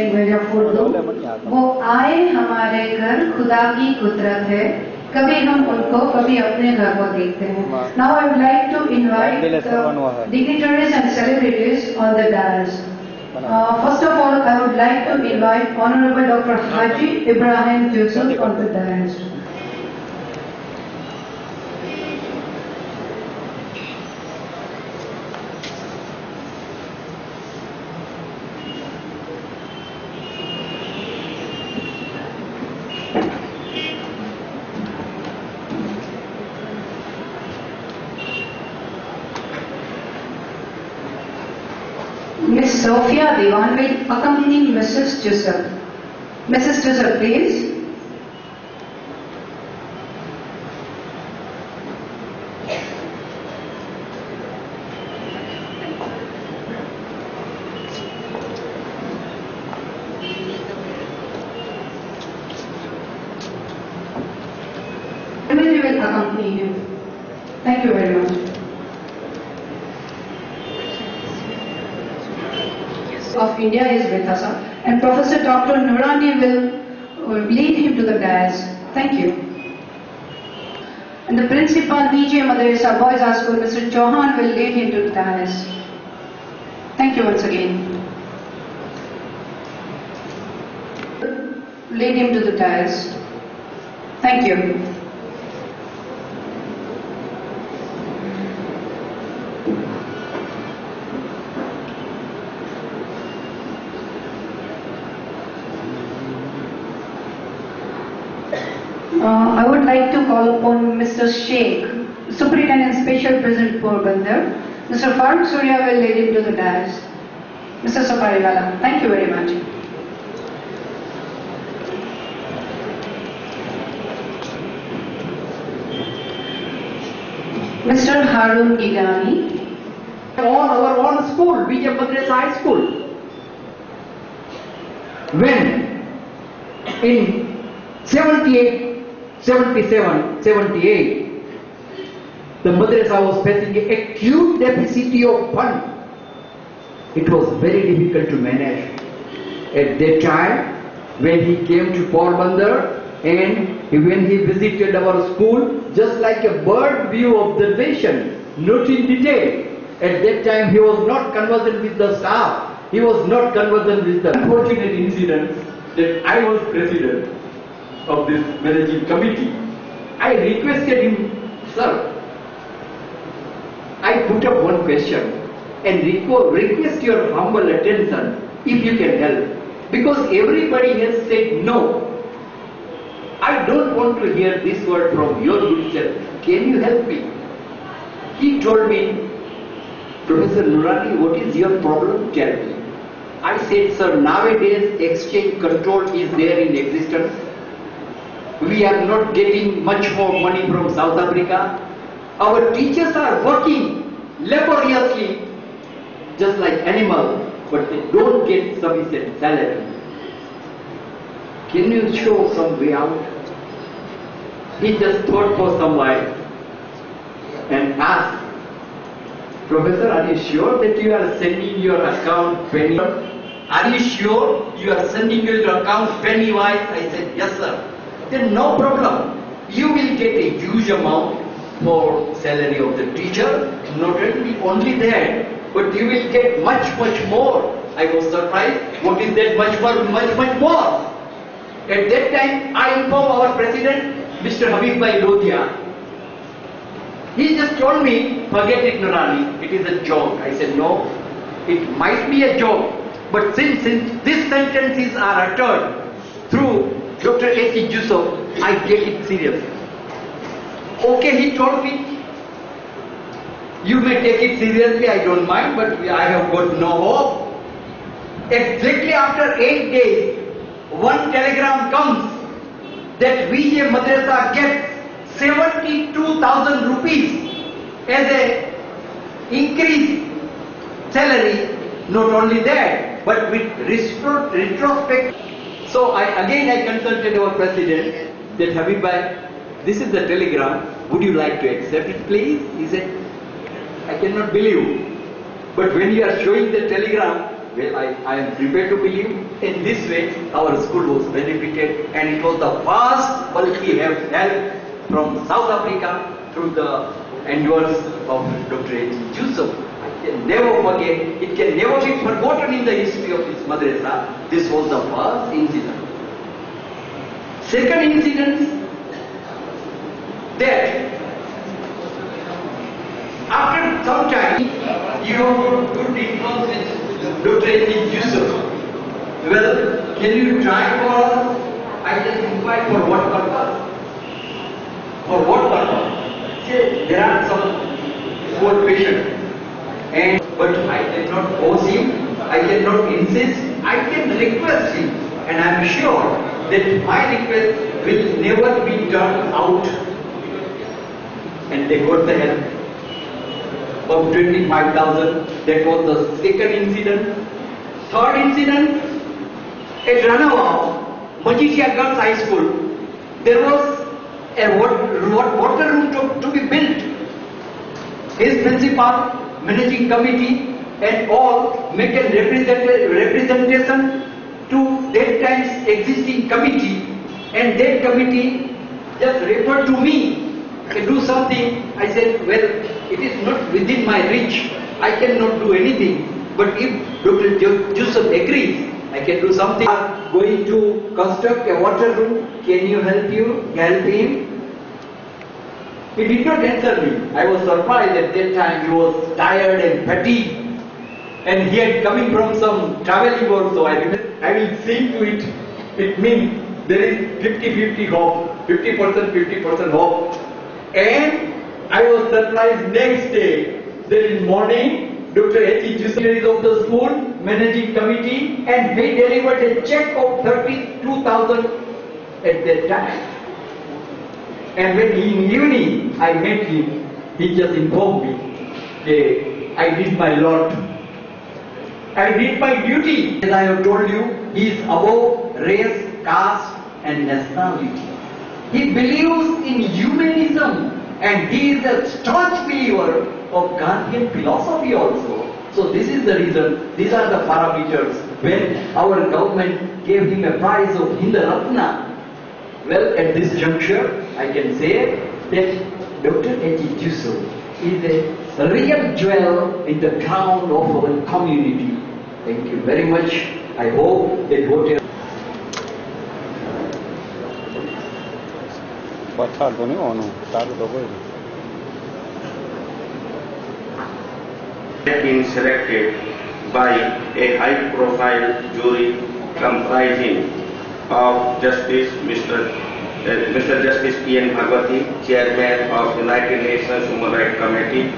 वो आए हमारे घर, खुदा की कुदरत है, कभी हम उनको कभी अपने घर को देखते हैं. Now I would like to invite the dignitaries and celebrities on the dais. First of all, I would like to invite Honorable Dr. Haji Ibrahim Yusuf on the dais. Miss Sophia Dewan will accompany Mrs. Joseph. Mrs. Joseph, please. We will accompany him. Thank you very much. Of India is with us, and Professor Dr. Nurani will lead him to the dais. Thank you. And the Principal VJ Madrasa Boys High School, Mr. Chauhan, will lead him to the dais. Thank you once again. Lead him to the dais. Thank you. I would like to call upon Mr. Sheikh, Superintendent Special President Porbandar. Mr. Farooq Surya will lead him to the dais. Mr. Sapariwala, thank you very much. Mr. Harun Gigani. On our own school, VJ Madrasa High School. When in 78, 77, 78, the madrasa was facing an acute deficit of fund. It was very difficult to manage. At that time, when he came to Porbandar and when he visited our school, just like a bird view observation, not in detail. At that time, he was not conversant with the staff. He was not conversant with the unfortunate incident that I was president of this managing committee. I requested him, sir, I put up one question and request your humble attention if you can help. Because everybody has said no. I don't want to hear this word from your good self. Can you help me? He told me, Professor Nurani, what is your problem? Tell me. I said, sir, nowadays exchange control is there in existence. We are not getting much more money from South Africa. Our teachers are working laboriously just like animals, but they don't get sufficient salary. Can you show some way out? He just thought for some while and asked, Professor, are you sure that you are sending your account penny? Are you sure you are sending your account penny-wise? I said, yes, sir. Then no problem. You will get a huge amount for salary of the teacher. Not only that, but you will get much more. I was surprised. What is that much more? At that time, I informed our president, Mr. Habib Bhai Lodhia. He just told me, forget it, Nurani. It is a joke. I said, no, it might be a joke. But since these sentences are uttered through Dr. A.C. Yusuf, I take it seriously. Okay, he told me, you may take it seriously, I don't mind, but I have got no hope. Exactly after 8 days, one telegram comes that VJ Madrasa gets 72,000 rupees as a increased salary. Not only that, but with retrospect. So I consulted our president that Habib Bhai, this is the telegram, would you like to accept it please? He said, I cannot believe. But when you are showing the telegram, Well, I am prepared to believe in this way our school was benefited, and it was the first bulky help from South Africa through the endeavors of Dr. H. Yusuf. I can never forget, it can never be forgotten in the history of this madrasa. This was the first incident. Second incident, that after some time, you have good influence with Dr. H. Yusuf. Well, can you try for us? I just inquire for what purpose? For what purpose? Say, there are some poor patients, but I cannot force him, I cannot insist, I can request him, and I am sure that my request will never be turned out. And they got the help of 25,000. That was the second incident. Third incident, at Ranawao, Majisia Girls High School, there was a water room to be built. His principal, managing committee, and all make a representation to that time's existing committee, and that committee just referred to me to do something. I said, well, it is not within my reach. I cannot do anything. But if Dr. Yusuf agrees, I can do something. Going to construct a water room. Can you help him? He did not answer me. I was surprised at that time. He was tired and fatigued, and he had coming from some traveling work. So I will see to it. It means there is 50-50 hope, 50% hope. And I was surprised next day. Then in morning, Dr. H. Yusuf of the school, managing committee, and he delivered a check of 32,000 at that time. And when in evening I met him, he just informed me that I did my lot. I did my duty. As I have told you, he is above race, caste and nationality. He believes in humanism, and he is a staunch believer of Gandhian philosophy also. So this is the reason, these are the parameters. When our government gave him a prize of Hindu Ratna, well, at this juncture, I can say that Dr. H. Yusuf is a real jewel in the crown of our community. Thank you very much. I hope that whatever been selected by a high-profile jury comprising of Justice Mr. Justice P.N. Bhagwati, Chairman of United Nations Human Rights Committee,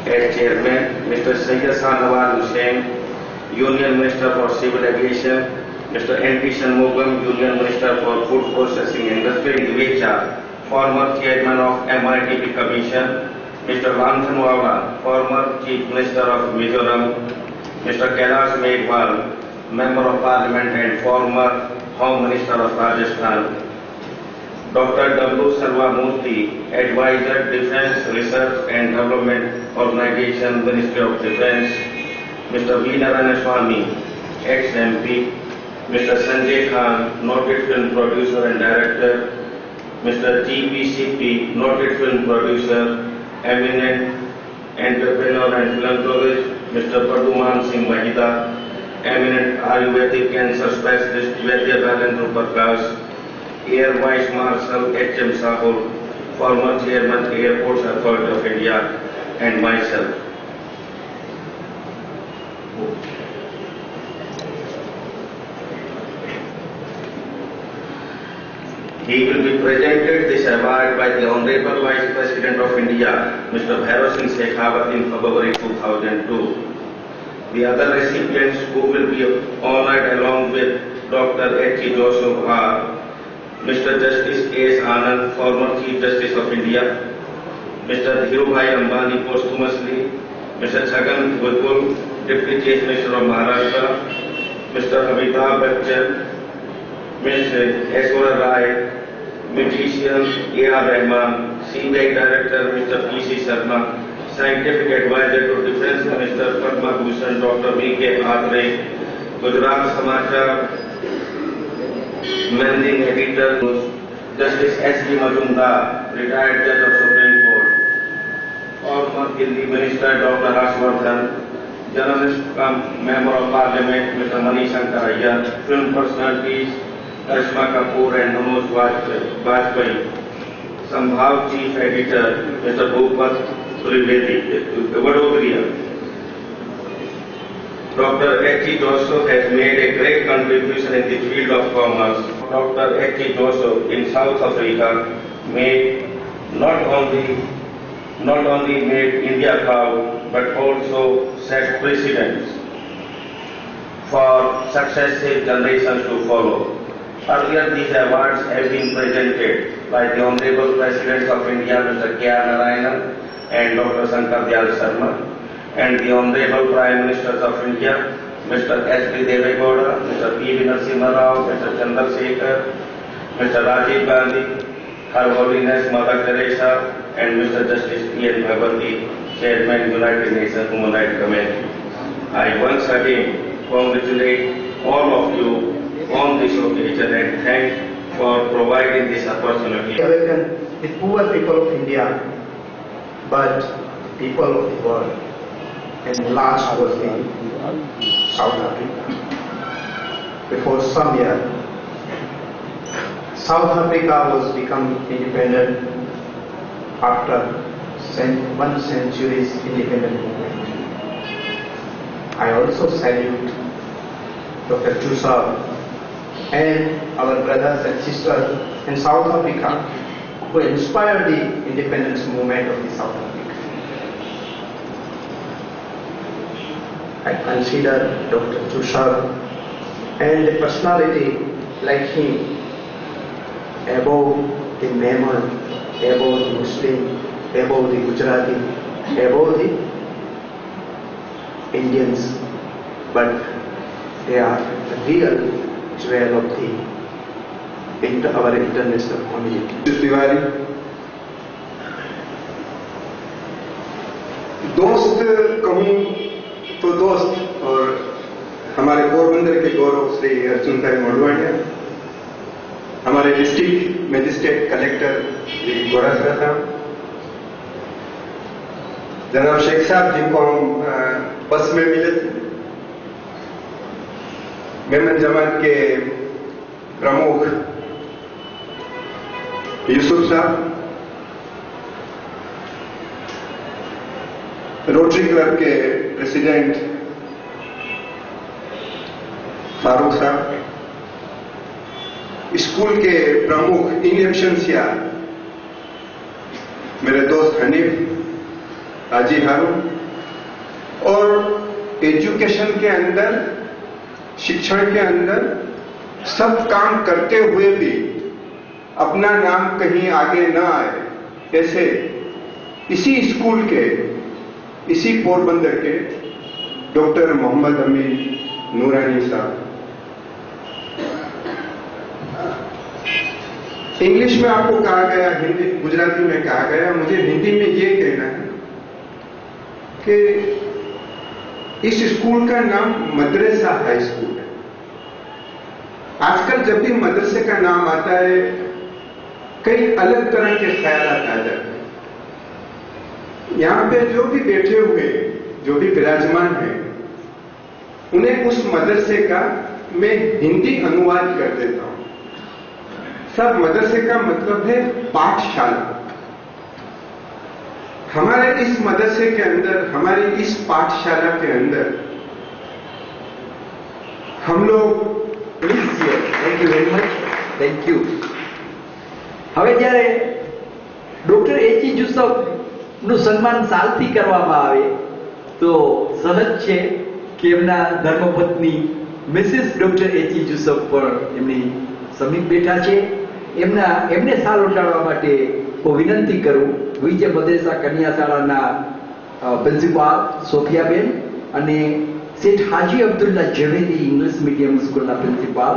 as Chairman, Mr. Syed Sanawar Hussain, Union Minister for Civil Aviation, Mr. N.P. Shanmugam, Union Minister for Food Processing Industry, Indivicha, former Chairman of MITP Commission, Mr. Lanthan Wawla, former Chief Minister of Mizoram, Mr. Kailash Meghwal, Member of Parliament and former Home Minister of Rajasthan, Dr. W. Sarvamurthy, Advisor, Defence Research and Development Organization, Ministry of Defence, Mr. V. Narayanaswamy, ex-MP, Mr. Sanjay Khan, noted film producer and director, Mr. T.P.C.P., noted film producer, eminent entrepreneur and philanthropist, Mr. Paduman Singh Mahida, eminent Ayurvedic cancer specialist, Vaidya Bhavendra Prakash, Air Vice Marshal H.M. Sahul, former Chairman Airports Authority of India, and myself. He will be presented this award by the Honorable Vice President of India, Mr. Bhairav Singh Shekhawat, in February 2002. The other recipients who will be honored along with Dr. H. Joseph are Mr. Justice A.S. Anand, former Chief Justice of India, Mr. Dhirubhai Ambani posthumously, Mr. Chhagan Bhujbul, Deputy Chief Minister of Maharashtra, Mr. Amitabh Bachchan, Ms. Aishwarya Rai, musician A.R. Rahman, CBI Director Mr. P.C. Sharma, Scientific Advisor to Defense Minister Padma Bhushan Dr. V.K. Atre, Gujarat Samachar, Managing Editor, Justice S.B. Majumdar, Retired Judge of Supreme Court, former Delhi Minister Dr. Harshvardhan, Journalist Member of Parliament Mr. Mani Shankar Iyer, film personalities Karishma Kapoor and Manoj Vajpayee, Sambhav Chief Editor Mr. Bhupat Vadodria. Dr. H.E. Joseph has made a great contribution in the field of commerce. Dr. H.E. Joseph in South Africa not only made India proud but also set precedents for successive generations to follow. Earlier, these awards have been presented by the Honorable Presidents of India, Mr. K.R. Narayanan and Dr. Shankar Dayal Sharma, and the Honorable Prime Ministers of India, Mr. S.B. Devegowda, Mr. P.V. Narasimha Rao, Mr. Chandrasekhar, Mr. Rajiv Gandhi, Her Holiness Mother Teresa, and Mr. Justice P.N. Bhagwati, Chairman, United Nations Human Rights Committee. I once again congratulate all of you on this occasion and thank for providing this opportunity. Awaken the poor people of India, but people of the world, and large was in South Africa. Before some years, South Africa was become independent after 1 century's independent movement. I also salute Dr. Joseph and our brothers and sisters in South Africa who inspired the independence movement of the South Africa. I consider Dr. Joseph and a personality like him above the Mehman, above the Muslim, above the Gujarati, above the Indians, but they are the real jewel of our international community. Tiwari दोस्त कहूँ तो दोस्त और हमारे पोरबंदर के गौरव श्री अर्जुन भाई मोडवाणिया, हमारे district magistrate collector Shri गोरासरा साहब, जनाब शेख साहब जिनको हम बस में मिले थे, मेमन जमात के प्रमुख यूसुफ साहब, रोटरी क्लब के प्रेसिडेंट फारूक साहब, स्कूल के प्रमुख इन एब्सेंशिया मेरे दोस्त हनीफ, हाजी हारून, और एजुकेशन के अंदर, शिक्षण के अंदर सब काम करते हुए भी अपना नाम कहीं आगे ना आए, ऐसे इसी स्कूल के, इसी पोरबंदर के डॉक्टर मोहम्मद अमीन नूरानी साहब। इंग्लिश में आपको कहा गया, हिंदी गुजराती में कहा गया, मुझे हिंदी में ये कहना है कि इस स्कूल का नाम मदरसा हाई स्कूल है। आजकल जब भी मदरसे का नाम आता है, कई अलग तरह के ख्यालात आ जाते हैं। यहां पे जो भी बैठे हुए, जो भी विराजमान हैं, उन्हें उस मदरसे का मैं हिंदी अनुवाद कर देता हूं। सब मदरसे का मतलब है पाठशाला। हमारे इस मदरसे के अंदर, हमारी इस पाठशाला के अंदर हम लोग thank you very much, thank you. હવે જ્યારે ડોક્ટર એચી જોસફનું સન્માન સાલથી કરવામાં આવે તો સહજ છે કે એમના ધર્મપત્ની મિસિસ ડોક્ટર એચી જોસફ પણ એમની સમીપ બેઠા છે। એમને સાલ ઉઠાડવા માટે હું વિનંતી કરું વિજય મદ્રેસા કન્યા શાળાના પ્રિન્સિપાલ સોફિયાબેન અને શેઠ હાજી અબ્દુલ્લા ઝવેરી ઇંગ્લિશ મીડિયમ સ્કૂલના પ્રિન્સિપાલ